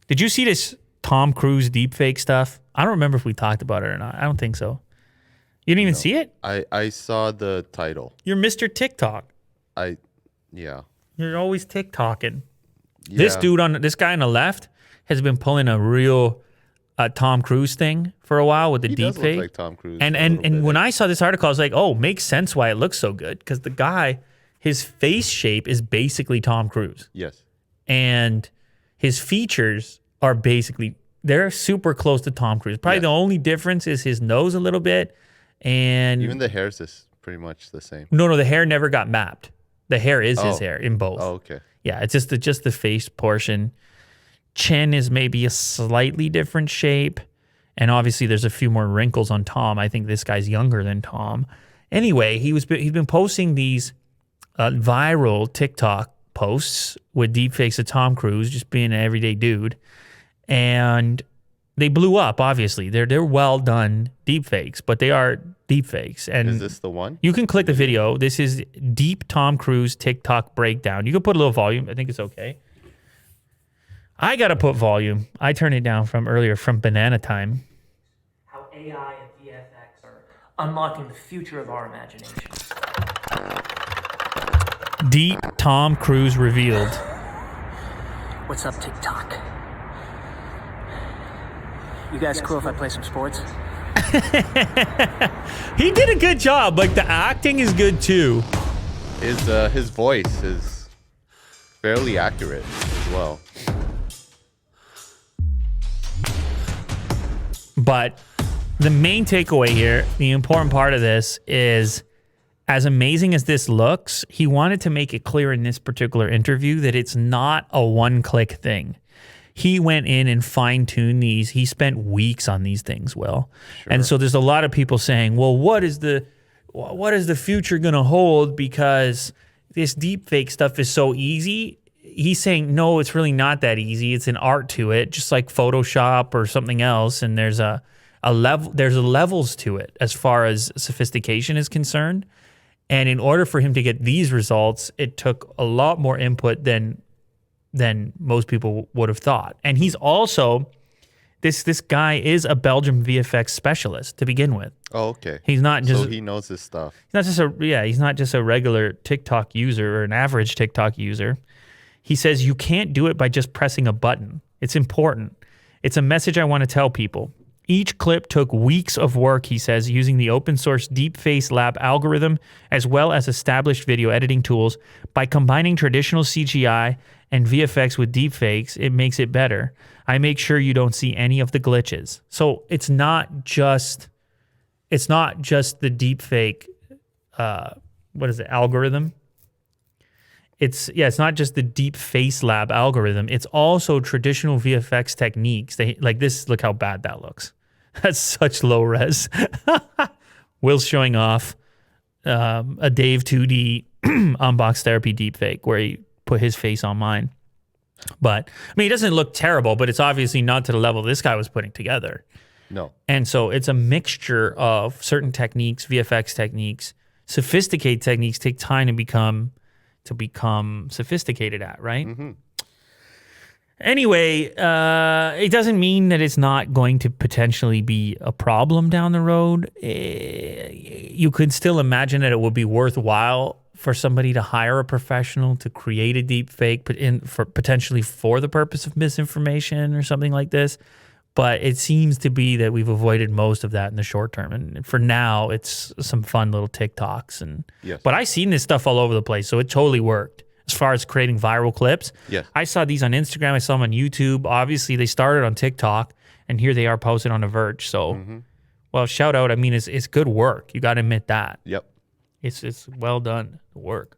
Did you see this Tom Cruise deepfake stuff? I don't remember if we talked about it or not. I don't think so. You didn't even see it? I saw the title. You're Mr. TikTok. Yeah. You're always TikToking. Yeah. This guy on the left has been pulling a real Tom Cruise thing for a while with the He does look deepfake. like Tom Cruise. And when I saw this article, I was like, oh, makes sense why it looks so good. Because the guy, his face shape is basically Tom Cruise. Yes. And his features are basically, they're super close to Tom Cruise. Probably the only difference is his nose a little bit. And even the hair is pretty much the same. No, the hair never got mapped. The hair is his hair in both. Oh, okay. Yeah, it's just the face portion. Chin is maybe a slightly different shape. And obviously there's a few more wrinkles on Tom. I think this guy's younger than Tom. Anyway, he's been posting these viral TikTok posts with deepfakes of Tom Cruise, just being an everyday dude. And they blew up, obviously. They're well done deepfakes, but they are deepfakes. And is this the one? You can click the video. This is Deep Tom Cruise TikTok breakdown. You can put a little volume. I think it's okay. I got to put volume. I turned it down from earlier from Banana Time. How AI and VFX are unlocking the future of our imagination. Deep Tom Cruise revealed. What's up, TikTok? You guys cool if I play some sports? He did a good job. Like, the acting is good too. His voice is fairly accurate as well. But the main takeaway here, the important part of this is, as amazing as this looks, he wanted to make it clear in this particular interview that it's not a one-click thing. He went in and fine-tuned these. He spent weeks on these things, Will. Sure. And so there's a lot of people saying, well, what is the future going to hold because this deepfake stuff is so easy? He's saying, no, it's really not that easy. It's an art to it, just like Photoshop or something else. And there's there's levels to it as far as sophistication is concerned. And in order for him to get these results, it took a lot more input than most people would have thought. And he's also, this guy is a Belgian VFX specialist to begin with. Oh, okay. He's not just, so he knows his stuff. He's not just a regular TikTok user or an average TikTok user. He says, you can't do it by just pressing a button. It's important. It's a message I want to tell people. Each clip took weeks of work, he says, using the open source Deepfakes Lab algorithm, as well as established video editing tools. By combining traditional CGI and VFX with deepfakes, it makes it better. I make sure you don't see any of the glitches. So it's not just the deepfake, algorithm. It's not just the Deepfakes Lab algorithm. It's also traditional VFX techniques. Like this, look how bad that looks. That's such low res. Will's showing off a Dave 2D Unbox Therapy deepfake where he put his face on mine. But, I mean, it doesn't look terrible, but it's obviously not to the level this guy was putting together. No. And so it's a mixture of certain techniques, VFX techniques, sophisticated techniques take time to become sophisticated at, right? Mm-hmm. Anyway, it doesn't mean that it's not going to potentially be a problem down the road. You could still imagine that it would be worthwhile for somebody to hire a professional to create a deep fake, potentially for the purpose of misinformation or something like this. But it seems to be that we've avoided most of that in the short term. And for now, it's some fun little TikToks. Yes. But I've seen this stuff all over the place, so it totally worked. As far as creating viral clips, yes. I saw these on Instagram. I saw them on YouTube. Obviously, they started on TikTok, and here they are posted on The Verge. So, well, shout out. I mean, it's good work. You got to admit that. Yep. It's well done work.